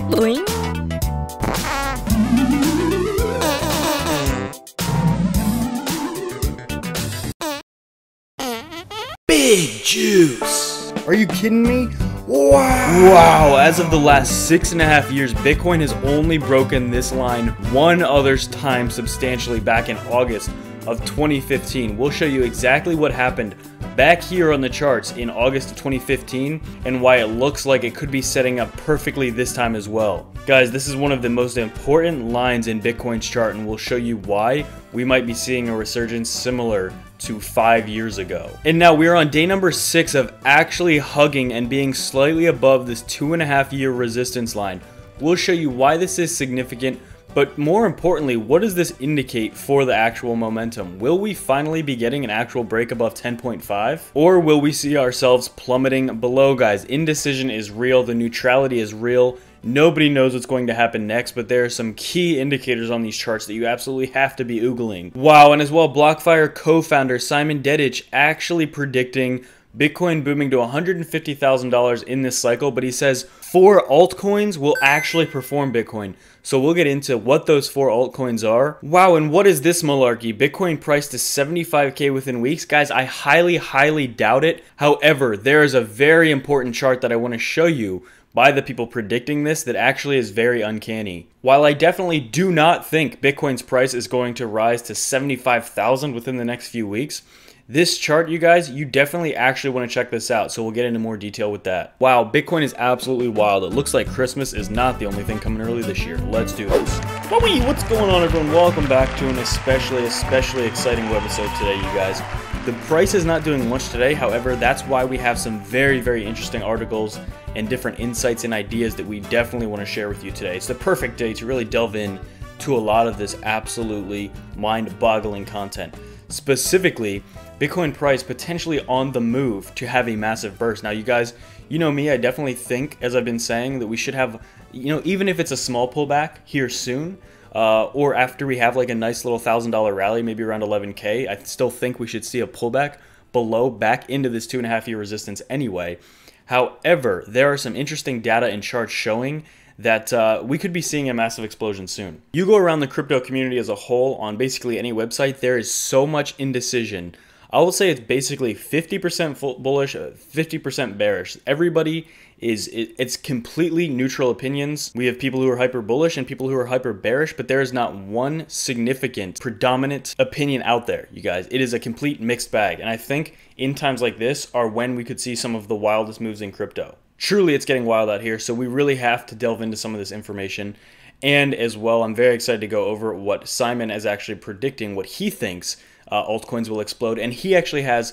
Boing. Big juice. Are you kidding me? Wow, as of the last 6.5 years, Bitcoin has only broken this line one other time substantially back in August of 2015. We'll show you exactly what happened back here on the charts in August of 2015 and why it looks like it could be setting up perfectly this time as well. Guys, this is one of the most important lines in Bitcoin's chart, and we'll show you why we might be seeing a resurgence similar to 5 years ago. And now we're on day number 6 of actually hugging and being slightly above this 2.5-year resistance line. We'll show you why this is significant, but more importantly, what does this indicate for the actual momentum? Will we finally be getting an actual break above 10.5? Or will we see ourselves plummeting below, guys? Indecision is real, the neutrality is real. Nobody knows what's going to happen next, but there are some key indicators on these charts that you absolutely have to be oogling. Wow, and as well, BlockFire co-founder Simon Dedich actually predicting Bitcoin booming to $150,000 in this cycle, but he says 4 altcoins will actually perform Bitcoin. So we'll get into what those 4 altcoins are. Wow, and what is this malarkey? Bitcoin priced to 75K within weeks? Guys, I highly doubt it. However, there is a very important chart that I want to show you by the people predicting this that actually is very uncanny. While I definitely do not think Bitcoin's price is going to rise to 75,000 within the next few weeks, this chart, you guys, you definitely actually want to check this out, so we'll get into more detail with that. Wow, Bitcoin is absolutely wild. It looks like Christmas is not the only thing coming early this year. Let's do this. What's going on, everyone? Welcome back to an especially exciting webisode today, you guys. The price is not doing much today, however, that's why we have some very interesting articles and different insights and ideas that we definitely want to share with you today. It's the perfect day to really delve in to a lot of this absolutely mind-boggling content. Specifically, Bitcoin price potentially on the move to have a massive burst. Now, you guys, you know me, I definitely think, as I've been saying, that we should have, even if it's a small pullback here soon, or after we have like a nice little $1,000 rally, maybe around 11K, I still think we should see a pullback below back into this 2.5-year resistance anyway. However, there are some interesting data and charts showing that we could be seeing a massive explosion soon. You go around the crypto community as a whole on basically any website, there is so much indecision. I will say it's basically 50% bullish, 50% bearish. Everybody it's completely neutral opinions. We have people who are hyper bullish and people who are hyper bearish, but there is not one significant predominant opinion out there, you guys. It is a complete mixed bag, and I think in times like this are when we could see some of the wildest moves in crypto. Truly, it's getting wild out here, so we really have to delve into some of this information. And as well, I'm very excited to go over what Simon is actually predicting, what he thinks altcoins will explode, and he actually has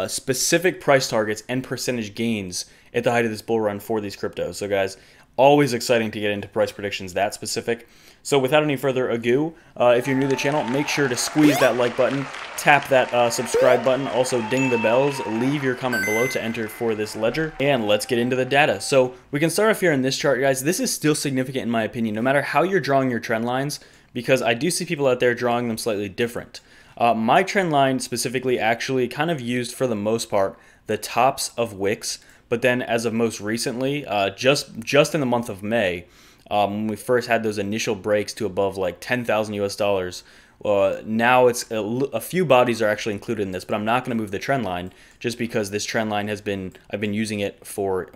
specific price targets and percentage gains at the height of this bull run for these cryptos. So guys, always exciting to get into price predictions that specific. So without any further ado, if you're new to the channel, make sure to squeeze that like button, tap that subscribe button, also ding the bells, leave your comment below to enter for this ledger, and let's get into the data. So we can start off here in this chart, guys. This is still significant in my opinion, no matter how you're drawing your trend lines, because I do see people out there drawing them slightly different. My trend line specifically actually kind of used, for the most part, the tops of wicks, but then as of most recently, just in the month of May, when we first had those initial breaks to above like 10,000 US dollars, now it's a few bodies are actually included in this, but I'm not going to move the trend line just because this trend line has been, I've been using it for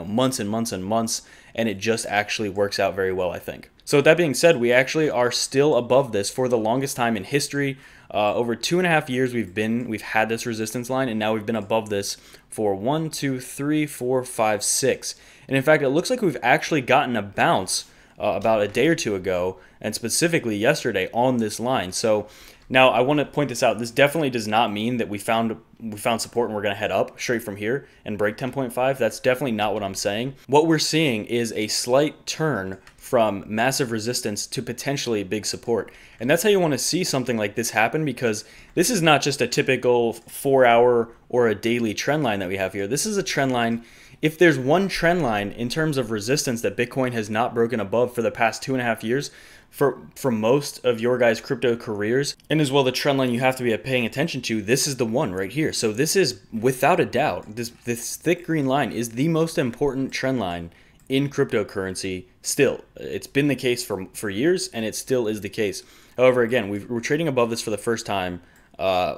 months and months and months, and it just actually works out very well, I think. So with that being said, we actually are still above this for the longest time in history. Over 2.5 years we've had this resistance line, and now we've been above this for 1, 2, 3, 4, 5, 6. And in fact, it looks like we've actually gotten a bounce about a day or two ago, and specifically yesterday on this line. So now I want to point this out. This definitely does not mean that we found support and we're going to head up straight from here and break 10.5. That's definitely not what I'm saying. What we're seeing is a slight turn from massive resistance to potentially big support. And that's how you want to see something like this happen, because this is not just a typical 4-hour or a daily trend line that we have here. This is a trend line. If there's one trend line in terms of resistance that Bitcoin has not broken above for the past 2.5 years, for most of your guys' crypto careers, and as well the trend line you have to be paying attention to, this is the one right here. So this is, without a doubt, this thick green line is the most important trend line in cryptocurrency still. It's been the case for years, and it still is the case. However, again, we're trading above this for the first time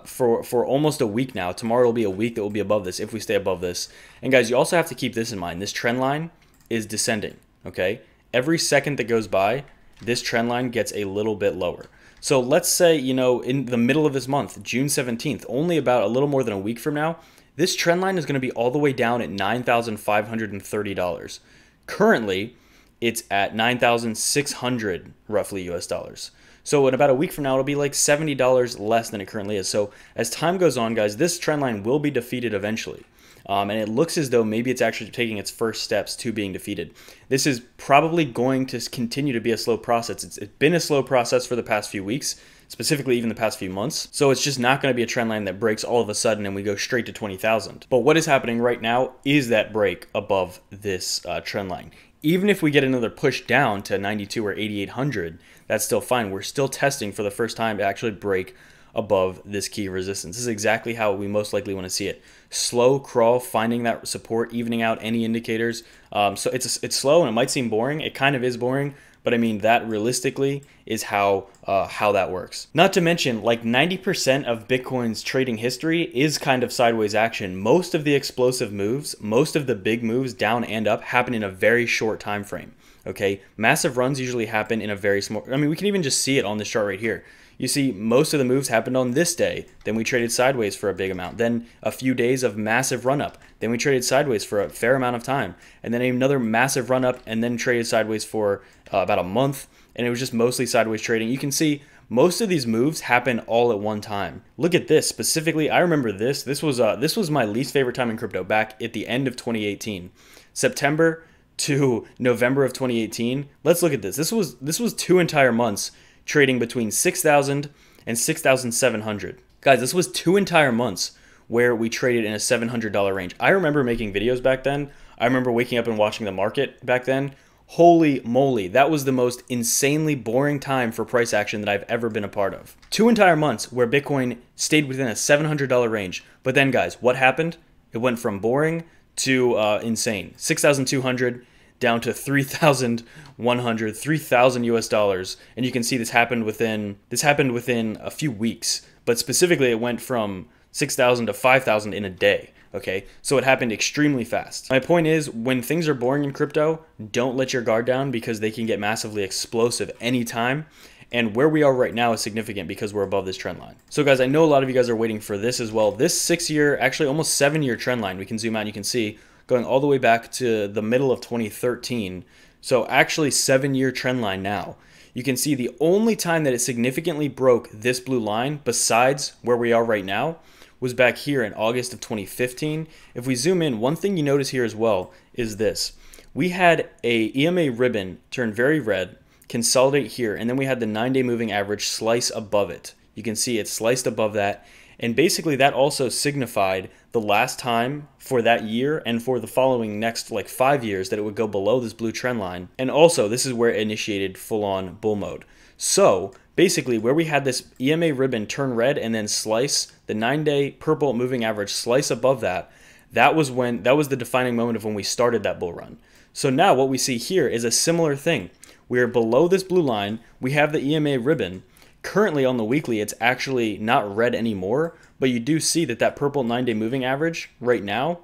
for almost a week now. Tomorrow will be a week that will be above this if we stay above this. And guys, you also have to keep this in mind. This trend line is descending, okay? Every second that goes by, this trend line gets a little bit lower. So let's say, you know, in the middle of this month, June 17th, only about a little more than a week from now, this trend line is going to be all the way down at $9,530. Currently, it's at $9,600 roughly US dollars. So in about a week from now, it'll be like $70 less than it currently is. So as time goes on, guys, this trend line will be defeated eventually. And it looks as though maybe it's actually taking its first steps to being defeated. This is probably going to continue to be a slow process. It's been a slow process for the past few weeks, specifically even the past few months. So it's just not going to be a trend line that breaks all of a sudden and we go straight to 20,000. But what is happening right now is that break above this trend line. Even if we get another push down to 92 or 8,800, that's still fine. We're still testing for the first time to actually break above this key resistance. This is exactly how we most likely want to see it. Slow crawl, finding that support, evening out any indicators. So it's slow and it might seem boring. It kind of is boring, but I mean that realistically is how that works. Not to mention, like 90% of Bitcoin's trading history is kind of sideways action. Most of the explosive moves, most of the big moves down and up happen in a very short time frame. Okay, massive runs usually happen in a very small. I mean, we can even just see it on this chart right here. You see, most of the moves happened on this day. Then we traded sideways for a big amount. Then a few days of massive run up. Then we traded sideways for a fair amount of time. And then another massive run up and then traded sideways for about a month. And it was just mostly sideways trading. You can see most of these moves happen all at one time. Look at this specifically. I remember this. This was my least favorite time in crypto back at the end of 2018. September to November of 2018. Let's look at this. This was 2 entire months trading between 6,000 and 6,700. Guys, this was 2 entire months where we traded in a $700 range. I remember making videos back then. I remember waking up and watching the market back then. Holy moly, that was the most insanely boring time for price action that I've ever been a part of. 2 entire months where Bitcoin stayed within a $700 range. But then guys, what happened? It went from boring to insane. 6,200 down to 3,100, 3,000 US dollars. And you can see this happened within a few weeks, but specifically it went from 6,000 to 5,000 in a day. Okay, so it happened extremely fast. My point is, when things are boring in crypto, don't let your guard down because they can get massively explosive anytime. And where we are right now is significant because we're above this trend line. So guys, I know a lot of you guys are waiting for this as well. This 6-year, actually almost 7-year trend line, we can zoom out and you can see going all the way back to the middle of 2013. So actually 7-year trend line now. You can see the only time that it significantly broke this blue line besides where we are right now was back here in August of 2015. If we zoom in, one thing you notice here as well is this. We had a EMA ribbon turn very red, consolidate here, and then we had the 9-day moving average slice above it. You can see it sliced above that. And basically that also signified the last time for that year and for the following next like 5 years that it would go below this blue trend line. And also this is where it initiated full-on bull mode. So basically where we had this EMA ribbon turn red and then slice, the 9-day purple moving average slice above that, that was the defining moment of when we started that bull run. So now what we see here is a similar thing. We are below this blue line, we have the EMA ribbon. Currently on the weekly, it's actually not red anymore, but you do see that that purple 9-day moving average right now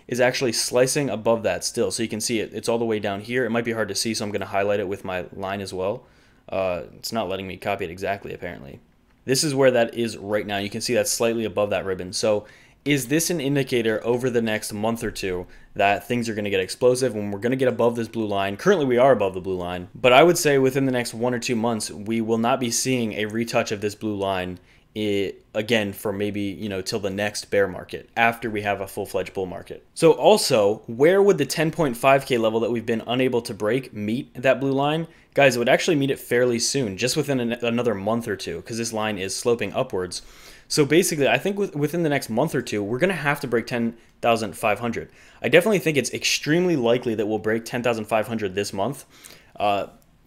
is actually slicing above that still. So you can see it's all the way down here. It might be hard to see, so I'm going to highlight it with my line as well. It's not letting me copy it exactly, apparently. This is where that is right now. You can see that's slightly above that ribbon. So is this an indicator over the next month or two that things are going to get explosive when we're going to get above this blue line? Currently, we are above the blue line, but I would say within the next 1 or 2 months, we will not be seeing a retouch of this blue line again for maybe, you know, till the next bear market after we have a full-fledged bull market. So also, where would the 10.5K level that we've been unable to break meet that blue line? Guys, it would actually meet it fairly soon, just within another month or two, because this line is sloping upwards. So basically, I think within the next month or two, we're going to have to break 10,500. I definitely think it's extremely likely that we'll break 10,500 this month.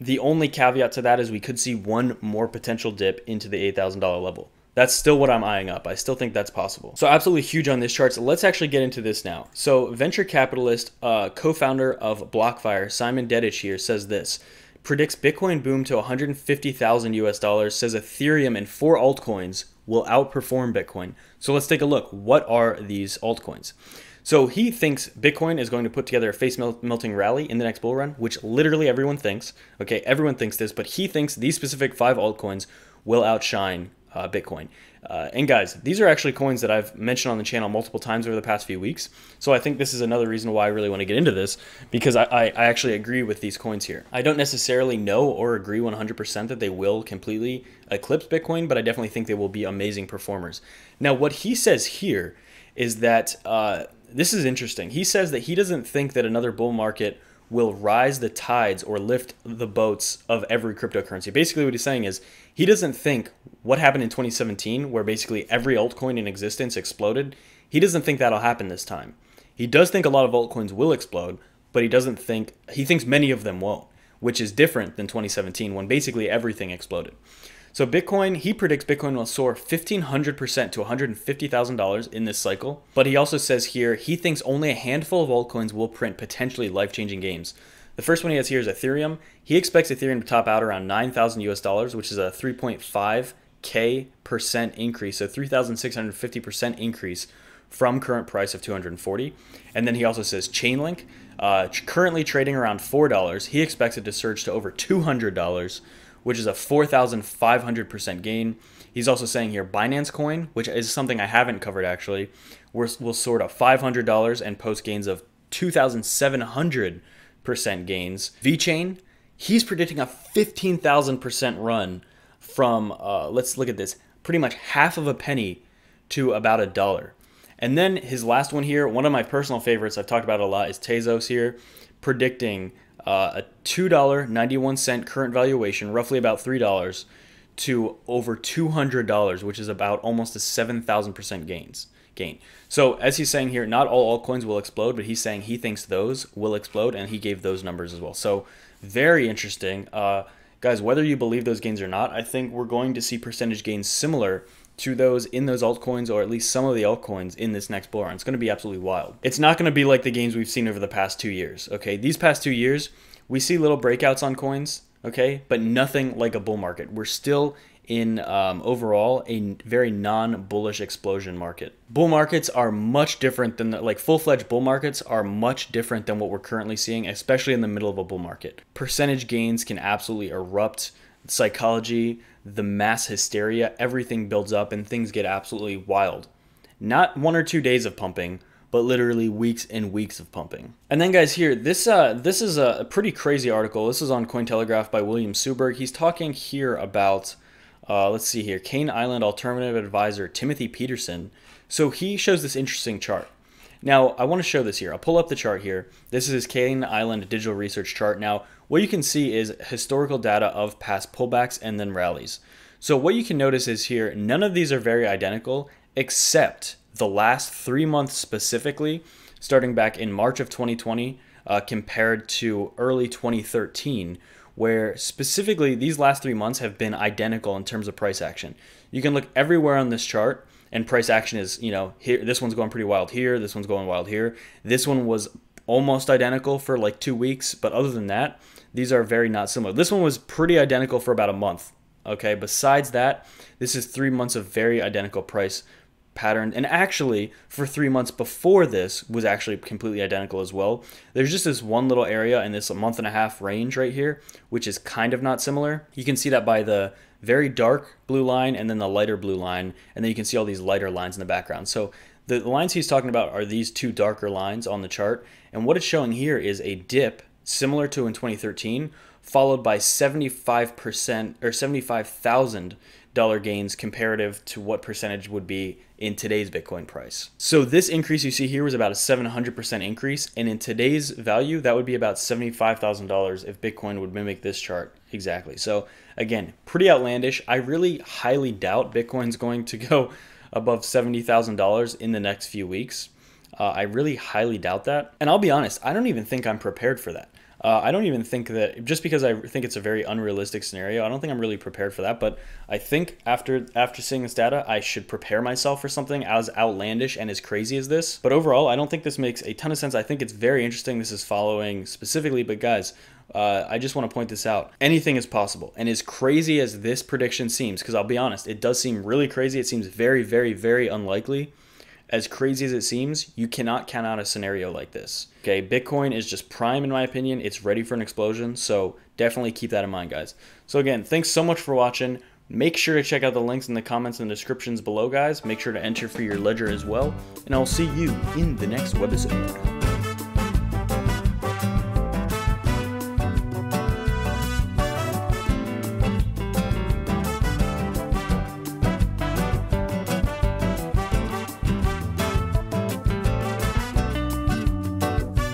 The only caveat to that is we could see one more potential dip into the $8,000 level. That's still what I'm eyeing up. I still think that's possible. So absolutely huge on this chart. So let's actually get into this now. So venture capitalist, co-founder of BlockFi, Simon Dedich here says this, predicts Bitcoin boom to 150,000 US dollars, says Ethereum and 4 altcoins will outperform Bitcoin. So let's take a look. What are these altcoins? So he thinks Bitcoin is going to put together a face-melting rally in the next bull run, which literally everyone thinks. Okay, everyone thinks this, but he thinks these specific 5 altcoins will outshine Bitcoin. And guys, these are actually coins that I've mentioned on the channel multiple times over the past few weeks. So I think this is another reason why I really want to get into this, because I actually agree with these coins here. I don't necessarily know or agree 100% that they will completely eclipse Bitcoin, but I definitely think they will be amazing performers. Now, what he says here is that, this is interesting. He says that he doesn't think that another bull market will rise the tides or lift the boats of every cryptocurrency. Basically what he's saying is he doesn't think what happened in 2017, where basically every altcoin in existence exploded, he doesn't think that'll happen this time. He does think a lot of altcoins will explode, but he thinks many of them won't, which is different than 2017 when basically everything exploded. So Bitcoin, he predicts Bitcoin will soar 1,500% to $150,000 in this cycle. But he also says here, he thinks only a handful of altcoins will print potentially life-changing gains. The first one he has here is Ethereum. He expects Ethereum to top out around 9,000 US dollars, which is a 3.5% increase. So 3,650% increase from current price of 240. And then he also says Chainlink, currently trading around $4. He expects it to surge to over $200, which is a 4,500% gain. He's also saying here Binance Coin, which is something I haven't covered actually, will soar to $500 and post gains of 2,700% gains. VeChain, he's predicting a 15,000% run from, let's look at this, pretty much half of a penny to about $1. And then his last one here, one of my personal favorites, I've talked about it a lot, is Tezos here, predicting a $2.91 current valuation, roughly about $3, to over $200, which is about almost a 7,000% gain. So as he's saying here, not all altcoins will explode, but he's saying he thinks those will explode, and he gave those numbers as well. So very interesting. Guys, whether you believe those gains or not, I think we're going to see percentage gains similar to those in those altcoins, or at least some of the altcoins in this next bull run. It's going to be absolutely wild. It's not going to be like the gains we've seen over the past 2 years, okay? These past 2 years, we see little breakouts on coins, okay? But nothing like a bull market. We're still in, overall, a very non-bullish explosion market. Bull markets are much different than, like full-fledged bull markets are much different than what we're currently seeing, especially in the middle of a bull market. Percentage gains can absolutely erupt. Psychology, the mass hysteria, everything builds up and things get absolutely wild. Not 1 or 2 days of pumping, but literally weeks and weeks of pumping. And then guys here, this is a pretty crazy article. This is on Cointelegraph by William Suberg. He's talking here about, let's see here, Cane Island alternative advisor Timothy Peterson. So he shows this interesting chart. Now, I want to show this here. I'll pull up the chart here. This is his Cane Island digital research chart. Now, what you can see is historical data of past pullbacks and then rallies. So what you can notice is here, none of these are very identical, except the last 3 months specifically, starting back in March of 2020, compared to early 2013, where specifically these last 3 months have been identical in terms of price action. You can look everywhere on this chart, and price action is, you know, here, this one's going pretty wild here, this one's going wild here. This one was almost identical for like 2 weeks, but other than that, these are very not similar. This one was pretty identical for about a month, okay? Besides that, this is 3 months of very identical price pattern, and actually for 3 months before this was actually completely identical as well. There's just this one little area in this month and a half range right here, which is kind of not similar. You can see that by the very dark blue line and then the lighter blue line, and then you can see all these lighter lines in the background. So the lines he's talking about are these 2 darker lines on the chart, and what it's showing here is a dip similar to in 2013, followed by 75% or $75,000 gains comparative to what percentage would be in today's Bitcoin price. So this increase you see here was about a 700% increase, and in today's value, that would be about $75,000 if Bitcoin would mimic this chart exactly. So again, pretty outlandish. I really highly doubt Bitcoin's going to go above $70,000 in the next few weeks. I really highly doubt that. And I'll be honest, I don't even think I'm prepared for that. I don't even think that, just because I think it's a very unrealistic scenario, I don't think I'm really prepared for that. But I think after seeing this data, I should prepare myself for something as outlandish and as crazy as this. But overall, I don't think this makes a ton of sense. I think it's very interesting this is following specifically, but guys, I just want to point this out. Anything is possible. And as crazy as this prediction seems, because I'll be honest, it does seem really crazy. It seems very, very, very unlikely. As crazy as it seems, you cannot count out a scenario like this. Okay, Bitcoin is just prime in my opinion. It's ready for an explosion. So definitely keep that in mind, guys. So again, thanks so much for watching. Make sure to check out the links in the comments and descriptions below, guys. Make sure to enter for your ledger as well. And I'll see you in the next webisode.